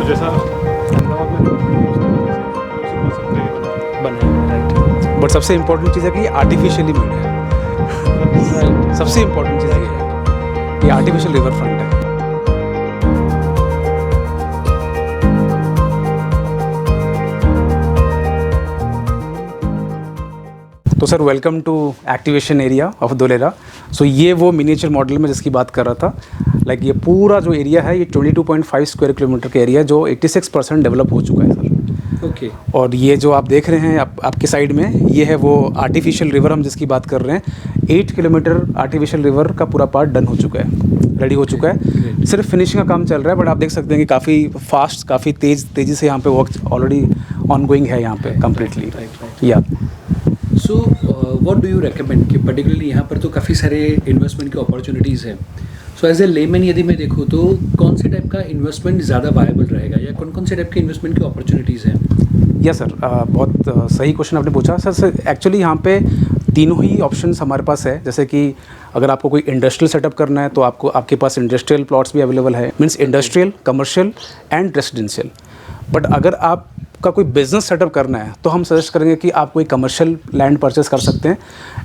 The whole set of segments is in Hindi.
जैसा अहमदाबाद में उसी कॉन्सेप्ट पे बना है, राइट। बट सबसे इम्पोर्टेंट चीज़ है कि ये आर्टिफिशियली मेड है। राइट। सबसे इम्पोर्टेंट चीज़ ये है कि आर्टिफिशियल रिवर फ्रंट है। तो sir welcome to activation area of Dholera. So ये वो मिनिएचर मॉडल में जिसकी बात कर रहा था। लाइक ये पूरा जो एरिया है ये 22.5 स्क्वायर किलोमीटर का एरिया है जो 86% डेवलप हो चुका है सर। ओके। और ये जो आप देख रहे हैं आपके साइड में ये है वो आर्टिफिशियल रिवर हम जिसकी बात कर रहे हैं। 8 किलोमीटर आर्टिफिशियल रिवर का पूरा पार्ट डन हो चुका है, रेडी हो चुका है। सिर्फ फिनिशिंग का काम चल रहा है, बट आप देख सकते हैं कि काफ़ी फास्ट, काफ़ी तेज़ी से यहाँ पे वर्क ऑलरेडी ऑनगोइंग है यहाँ पे कम्प्लीटली। या so what do you recommend कि पर्टिकुलरली यहाँ पर तो काफ़ी सारे इन्वेस्टमेंट की अपॉर्चुनिटीज़ हैं। सो एज ए लेमैन यदि मैं देखूँ तो कौन से टाइप का इन्वेस्टमेंट ज़्यादा वायबल रहेगा या कौन कौन से टाइप के इन्वेस्टमेंट की अपॉर्चुनिटीज़ हैं? या सर बहुत सही क्वेश्चन आपने पूछा सर। एक्चुअली यहाँ पे तीनों ही ऑप्शंस हमारे पास है। जैसे कि अगर आपको कोई इंडस्ट्रियल सेटअप करना है तो आपके पास इंडस्ट्रियल प्लॉट्स भी अवेलेबल है, means industrial, commercial and residential. But अगर आपका कोई बिजनेस सेटअप करना है तो हम सजेस्ट करेंगे कि आप कोई कमर्शियल लैंड परचेस कर सकते हैं।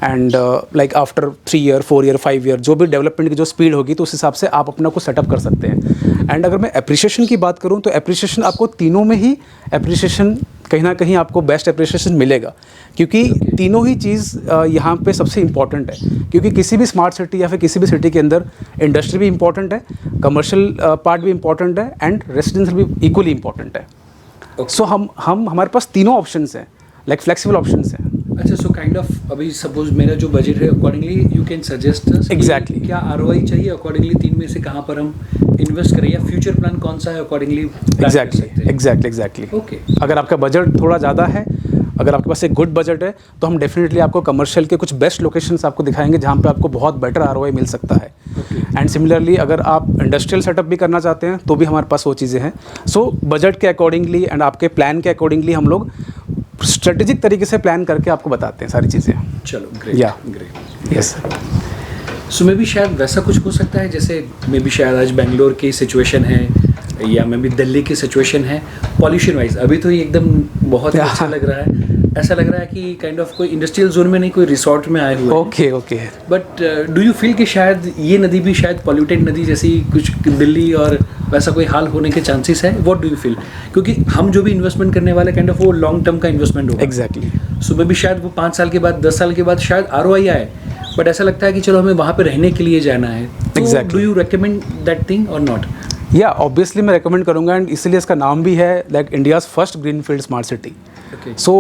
And like after 3 year, 4 year, 5 year जो भी डेवलपमेंट की जो स्पीड होगी तो उस हिसाब से आप अपना को सेटअप कर सकते हैं। एंड अगर मैं एप्रिसिएशन की बात करूं तो एप्रिसिएशन आपको तीनों में ही एप्रिसिएशन कहीं ना कहीं आपको बेस्ट एप्रिसिएशन मिलेगा, क्योंकि तीनों ही चीज़ यहाँ पे सबसे इम्पॉर्टेंट है। क्योंकि किसी भी स्मार्ट सिटी या फिर किसी भी सिटी के अंदर इंडस्ट्री भी इम्पॉर्टेंट है, कमर्शियल पार्ट भी इम्पॉर्टेंट है एंड रेसिडेंशियल भी इक्वली इम्पॉर्टेंट है। सो हम हमारे पास तीनों ऑप्शंस हैं, लाइक फ्लेक्सिबल ऑप्शंस हैं। अच्छा, सो काइंड ऑफ अभी सपोज मेरा जो बजट है accordingly you can suggest exactly क्या आरओआई चाहिए, अकॉर्डिंगली 3 में से कहाँ पर हम इन्वेस्ट करें या फ्यूचर प्लान कौन सा है अकॉर्डिंगली एग्जैक्टली। ओके। अगर आपका बजट थोड़ा ज़्यादा है, अगर आपके पास एक गुड बजट है तो हम डेफिनेटली आपको कमर्शियल के कुछ बेस्ट लोकेशंस आपको दिखाएंगे जहाँ पे आपको बहुत बेटर आरओआई मिल सकता है। एंड सिमिलरली अगर आप इंडस्ट्रियल सेटअप भी करना चाहते हैं तो भी हमारे पास वो चीज़ें हैं। सो बजट के अकॉर्डिंगली एंड आपके प्लान के अकॉर्डिंगली हम लोग स्ट्रेटेजिक तरीके से प्लान करके आपको बताते हैं सारी चीज़ें। चलो ग्रेट। या great. Yes. So may be शायद वैसा कुछ हो सकता है जैसे मे बी शायद आज बेंगलोर की सिचुएशन है या मे बी दिल्ली की सिचुएशन है पॉल्यूशन वाइज, अभी तो ये एकदम बहुत ही अच्छा लग रहा है। ऐसा लग रहा है कि काइंड ऑफ कोई इंडस्ट्रियल जोन में नहीं, कोई रिसोर्ट में आए हुए। Okay. But do you feel कि शायद ये नदी भी शायद पॉल्यूटेड नदी जैसी कुछ दिल्ली और वैसा कोई हाल होने के चांसेस है? What do you feel? क्योंकि हम जो भी इन्वेस्टमेंट करने वाले काइंड ऑफ वो लॉन्ग टर्म का इन्वेस्टमेंट होगा। एग्जैक्टली। सो मे बी शायद वो 5 साल के बाद, 10 साल के बाद शायद आरओआई आए, बट ऐसा लगता है कि चलो हमें वहाँ पे रहने के लिए जाना है। Exactly. Do you recommend that thing or not? या ऑब्वियसली मैं रेकमेंड करूँगा एंड इसीलिए इसका नाम भी है like India's first greenfield smart city. So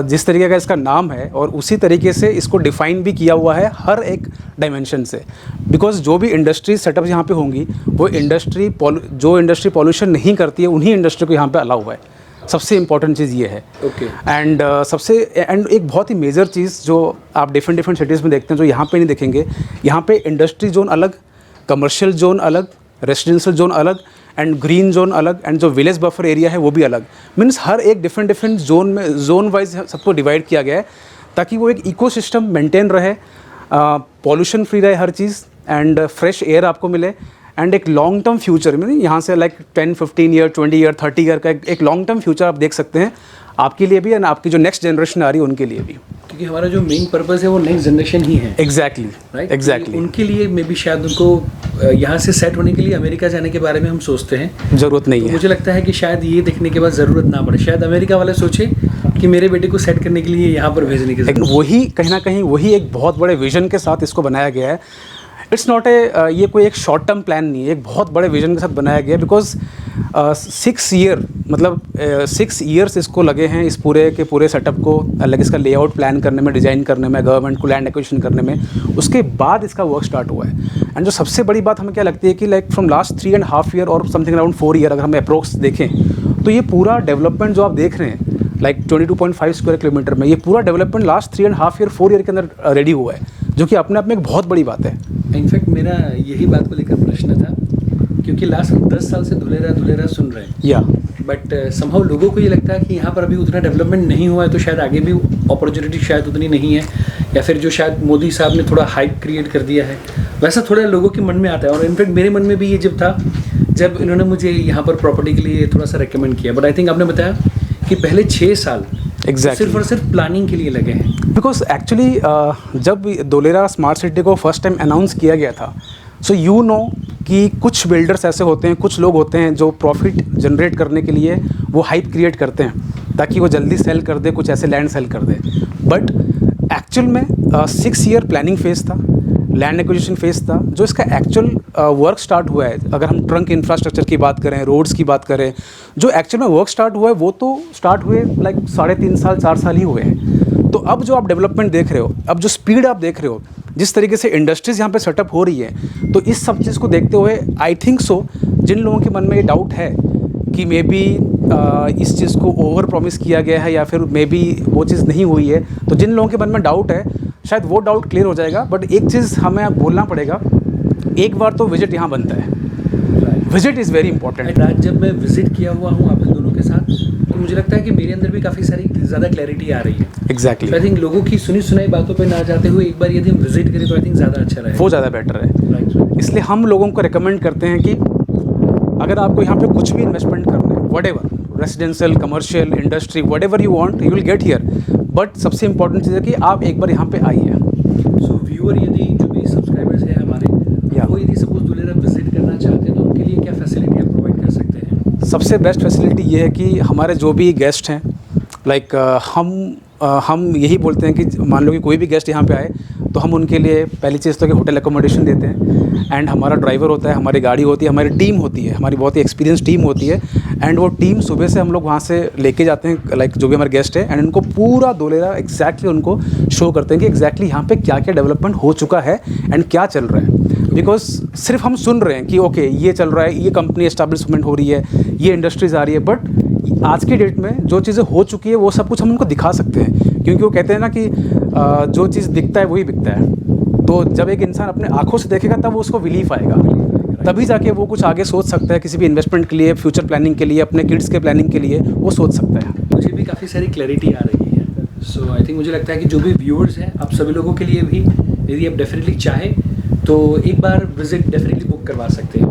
जिस तरीके का इसका नाम है और उसी तरीके से इसको डिफ़ाइन भी किया हुआ है हर एक डायमेंशन से। बिकॉज जो भी इंडस्ट्री सेटअप यहाँ पे होंगी वो जो इंडस्ट्री पॉल्यूशन नहीं करती है उन्हीं इंडस्ट्री को यहाँ पे अलाउ है। सबसे इम्पॉर्टेंट चीज़ ये है। एंड एक बहुत ही मेजर चीज़ जो आप डिफरेंट सिटीज़ में देखते हैं जो यहाँ पे नहीं देखेंगे, यहाँ पे इंडस्ट्री जोन अलग, कमर्शियल जोन अलग, रेसिडेंशियल जोन अलग एंड ग्रीन जोन अलग एंड जो विलेज बफर एरिया है वो भी अलग। मीन्स हर एक डिफरेंट जोन वाइज सबको डिवाइड किया गया है ताकि वो एक इकोसिस्टम मेंटेन रहे, पॉल्यूशन फ्री रहे हर चीज़ एंड फ्रेश एयर आपको मिले एंड एक लॉन्ग टर्म फ्यूचर में यहाँ से लाइक 10, 15 ईयर, 20 ईयर, 30 ईयर का एक लॉन्ग टर्म फ्यूचर आप देख सकते हैं आपके लिए भी एंड आपकी जो नेक्स्ट जनरेशन आ रही है उनके लिए भी। क्योंकि हमारा जो मेन पर्पस है वो नेक्स्ट जनरेशन ही है। Exactly right. एग्जैक्टली। उनके लिए मे बी शायद उनको यहाँ से सेट होने के लिए अमेरिका जाने के बारे में हम सोचते हैं, ज़रूरत नहीं है। मुझे लगता है कि शायद ये देखने के बाद ज़रूरत ना पड़े, शायद अमेरिका वाले सोचे कि मेरे बेटे को सेट करने के लिए यहाँ पर भेजने की जरूरत। वही कहीं ना कहीं वही एक बहुत बड़े विजन के साथ इसको बनाया गया है। इट्स नॉट ये कोई एक शॉर्ट टर्म प्लान नहीं है, एक बहुत बड़े विजन के साथ बनाया गया है। बिकॉज 6 ईयर मतलब 6 ईयर्स इसको लगे हैं इस पूरे के पूरे सेटअप को अलग इसका लेआउट प्लान करने में, डिज़ाइन करने में, गवर्नमेंट को लैंड एक्विजिशन करने में, उसके बाद इसका वर्क स्टार्ट हुआ है। एंड जो सबसे बड़ी बात हमें क्या लगती है कि लाइक फ्रॉम लास्ट 3.5 ईयर और समथिंग अराउंड 4 ईयर अगर हम अप्रोक्स देखें तो ये पूरा डेवलपमेंट जो आप देख रहे हैं लाइक 22.5 स्क्वायर किलोमीटर में, ये पूरा डेवलपमेंट लास्ट 3.5 ईयर, 4 ईयर के अंदर रेडी हुआ है, जो कि अपने आप में एक बहुत बड़ी बात है। इनफैक्ट मेरा यही बात को लेकर प्रश्न था, क्योंकि लास्ट 10 साल से धुलेरा सुन रहे हैं या बट समहाउ लोगों को ये लगता है कि यहाँ पर अभी उतना डेवलपमेंट नहीं हुआ है तो शायद आगे भी अपॉर्चुनिटी शायद उतनी नहीं है, या फिर जो शायद मोदी साहब ने थोड़ा हाइप क्रिएट कर दिया है वैसा थोड़ा लोगों के मन में आता है। और इनफैक्ट मेरे मन में भी ये जब था जब इन्होंने मुझे यहाँ पर प्रॉपर्टी के लिए थोड़ा सा रेकमेंड किया, बट आई थिंक आपने बताया कि पहले 6 साल सिर्फ और सिर्फ प्लानिंग के लिए लगे हैं। बिकॉज एक्चुअली जब धोलेरा स्मार्ट सिटी को फर्स्ट टाइम अनाउंस किया गया था, सो यू नो कि कुछ बिल्डर्स ऐसे होते हैं, कुछ लोग होते हैं जो प्रॉफिट जनरेट करने के लिए वो हाइप क्रिएट करते हैं ताकि वो जल्दी सेल कर दे, कुछ ऐसे लैंड सेल कर दे। बट एक्चुअल में 6 ईयर प्लानिंग फेज़ था, लैंड एक्विजिशन फेज़ था। जो इसका एक्चुअल वर्क स्टार्ट हुआ है, अगर हम ट्रंक इंफ्रास्ट्रक्चर की बात करें, रोड्स की बात करें, जो एक्चुअल में वर्क स्टार्ट हुआ है वो तो स्टार्ट हुए लाइक 3.5 साल 4 साल ही हुए हैं। तो अब जो आप डेवलपमेंट देख रहे हो, अब जो स्पीड आप देख रहे हो, जिस तरीके से इंडस्ट्रीज़ यहाँ पे सेटअप हो रही है, तो इस सब चीज़ को देखते हुए आई थिंक सो जिन लोगों के मन में ये डाउट है कि मे बी इस चीज़ को ओवर प्रॉमिस किया गया है या फिर मे बी वो चीज़ नहीं हुई है, तो जिन लोगों के मन में डाउट है शायद वो डाउट क्लियर हो जाएगा। बट एक चीज़ हमें बोलना पड़ेगा, एक बार तो विजिट यहाँ बनता है, विजिट इज़ वेरी इंपॉर्टेंट। आज जब मैं विजिट किया हुआ हूँ आप दोनों के साथ, तो मुझे लगता है कि मेरे अंदर भी काफ़ी सारी ज़्यादा क्लैरिटी आ रही है। एग्जैक्टली, आई थिंक लोगों की सुनी सुनाई बातों पे ना जाते हुए एक बार यदि हम विजिट करें तो आई थिंक ज़्यादा अच्छा रहेगा, वो ज़्यादा बेटर है। राइट। इसलिए हम लोगों को रिकमेंड करते हैं कि अगर आपको यहाँ पे कुछ भी इन्वेस्टमेंट करना है, whatever, residential, commercial, industry, whatever you want, you will get here. But सबसे इंपॉर्टेंट चीज़ है कि आप एक बार यहाँ पे आइए। सो व्यूअर यदि जो भी सब्सक्राइबर्स हैं हमारे, वो यदि सपोज धोलेरा विजिट करना चाहते हैं तो उनके लिए क्या फैसिलिटी आप प्रोवाइड कर सकते हैं? सबसे बेस्ट फैसिलिटी ये है कि हमारे जो भी गेस्ट हैं, लाइक हम यही बोलते हैं कि मान लो कि कोई भी गेस्ट यहाँ पे आए तो हम उनके लिए पहली चीज़ तो कि होटल एकोमोडेशन देते हैं, एंड हमारा ड्राइवर होता है, हमारी गाड़ी होती है, हमारी टीम होती है, हमारी बहुत ही एक्सपीरियंस टीम होती है, एंड वो टीम सुबह से हम लोग वहाँ से लेके जाते हैं, लाइक जो भी हमारे गेस्ट है, एंड उनको पूरा धोलेरा एग्जैक्टली उनको शो करते हैं कि एग्जैक्टली यहाँ पे क्या क्या डेवलपमेंट हो चुका है एंड क्या चल रहा है। बिकॉज सिर्फ हम सुन रहे हैं कि ओके ये चल रहा है, ये कंपनी एस्टैब्लिशमेंट हो रही है, ये इंडस्ट्रीज़ आ रही है, बट आज के डेट में जो चीज़ें हो चुकी है वो सब कुछ हम उनको दिखा सकते हैं, क्योंकि वो कहते हैं ना कि जो चीज़ दिखता है वही बिकता है। तो जब एक इंसान अपने आंखों से देखेगा तब वो उसको बिलीफ आएगा, तभी जाके वो कुछ आगे सोच सकता है, किसी भी इन्वेस्टमेंट के लिए, फ्यूचर प्लानिंग के लिए, अपने किड्स के प्लानिंग के लिए वो सोच सकता है। मुझे भी काफ़ी सारी क्लैरिटी आ रही है। सो आई थिंक मुझे लगता है कि जो भी व्यूअर्स हैं, आप सभी लोगों के लिए भी यदि आप डेफिनेटली चाहें तो एक बार विजिट डेफिनेटली बुक करवा सकते हैं।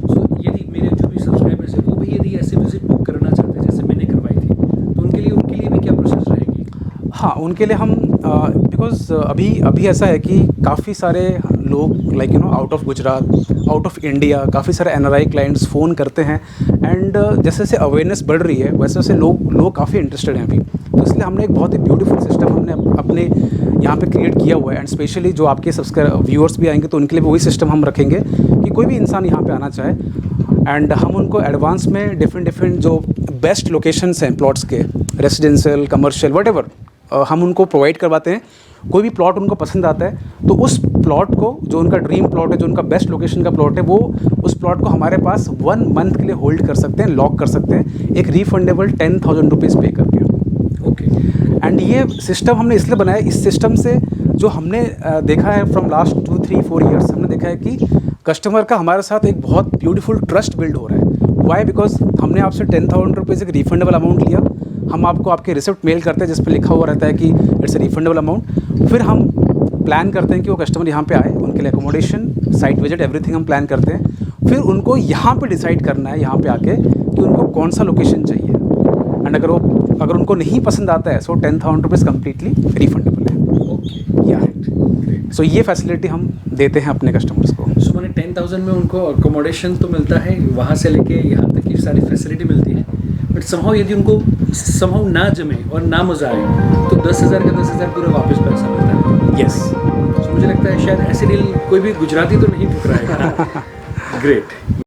सो यदि मेरे जो भी सब्सक्राइबर्स हैं वो भी यदि ऐसे विजिट बुक करना चाहते हैं जैसे मैंने करवाई थी, तो उनके लिए भी क्या प्रोसेस रहेगी? हाँ, उनके लिए हम बिकॉज़ अभी ऐसा है कि काफ़ी सारे लोग like you know out of Gujarat, out of India, काफ़ी सारे NRI क्लाइंट्स फ़ोन करते हैं, एंड जैसे जैसे अवेयरनेस बढ़ रही है वैसे वैसे लोग काफ़ी इंटरेस्टेड हैं अभी। तो इसलिए हमने एक बहुत ही ब्यूटीफुल सिस्टम हमने अपने यहाँ पे क्रिएट किया हुआ है, एंड स्पेशली जो आपके व्यूअर्स भी आएंगे तो उनके लिए भी वही सिस्टम हम रखेंगे कि कोई भी इंसान यहाँ पे आना चाहे, एंड हम उनको एडवांस में डिफरेंट जो बेस्ट लोकेशंस हैं प्लॉट्स के, रेजिडेंशियल, कमर्शियल, व्हाटएवर, हम उनको प्रोवाइड करवाते हैं। कोई भी प्लॉट उनको पसंद आता है तो उस प्लॉट को, जो उनका ड्रीम प्लॉट है, जो उनका बेस्ट लोकेशन का प्लॉट है, वो उस प्लॉट को हमारे पास 1 मंथ के लिए होल्ड कर सकते हैं, लॉक कर सकते हैं, एक रिफंडेबल 10,000 रुपीज़ पे करके। ओके। एंड ये सिस्टम हमने इसलिए बनाया, इस सिस्टम से जो हमने देखा है फ्रॉम लास्ट 2, 3, 4 ईयर्स, हमने देखा है कि कस्टमर का हमारे साथ एक बहुत ब्यूटीफुल ट्रस्ट बिल्ड हो रहा है। वाई? बिकॉज हमने आपसे 10,000 रुपीज़ एक रिफंडेबल अमाउंट लिया, हम आपको आपके रिसिप्ट मेल करते हैं जिस पर लिखा हुआ रहता है कि इट्स ए रिफंडेबल अमाउंट। फिर हम प्लान करते हैं कि वो कस्टमर यहाँ पे आए, उनके लिए एकोमोडेशन, साइट विजिट, एवरीथिंग हम प्लान करते हैं। फिर उनको यहाँ पे डिसाइड करना है, यहाँ पे आके, कि उनको कौन सा लोकेशन चाहिए, एंड अगर उनको नहीं पसंद आता है सो 10,000 रुपीज़ कम्प्लीटली रिफंडेबल है। ओके, या सो ये फैसिलिटी हम देते हैं अपने कस्टमर्स को। सो मैंने 10,000 में उनको अकोमोडेशन तो मिलता है, वहाँ से लेके यहाँ तक की सारी फैसिलिटी मिलती है, बट समहाउ यदि उनको समहाउ ना जमे और ना मज़ा आए तो 10,000 का 10,000 पूरा वापस पैसा मिलता है। यस। सो मुझे लगता है शायद ऐसे डील कोई भी गुजराती तो नहीं ठुकराएगा। ग्रेट।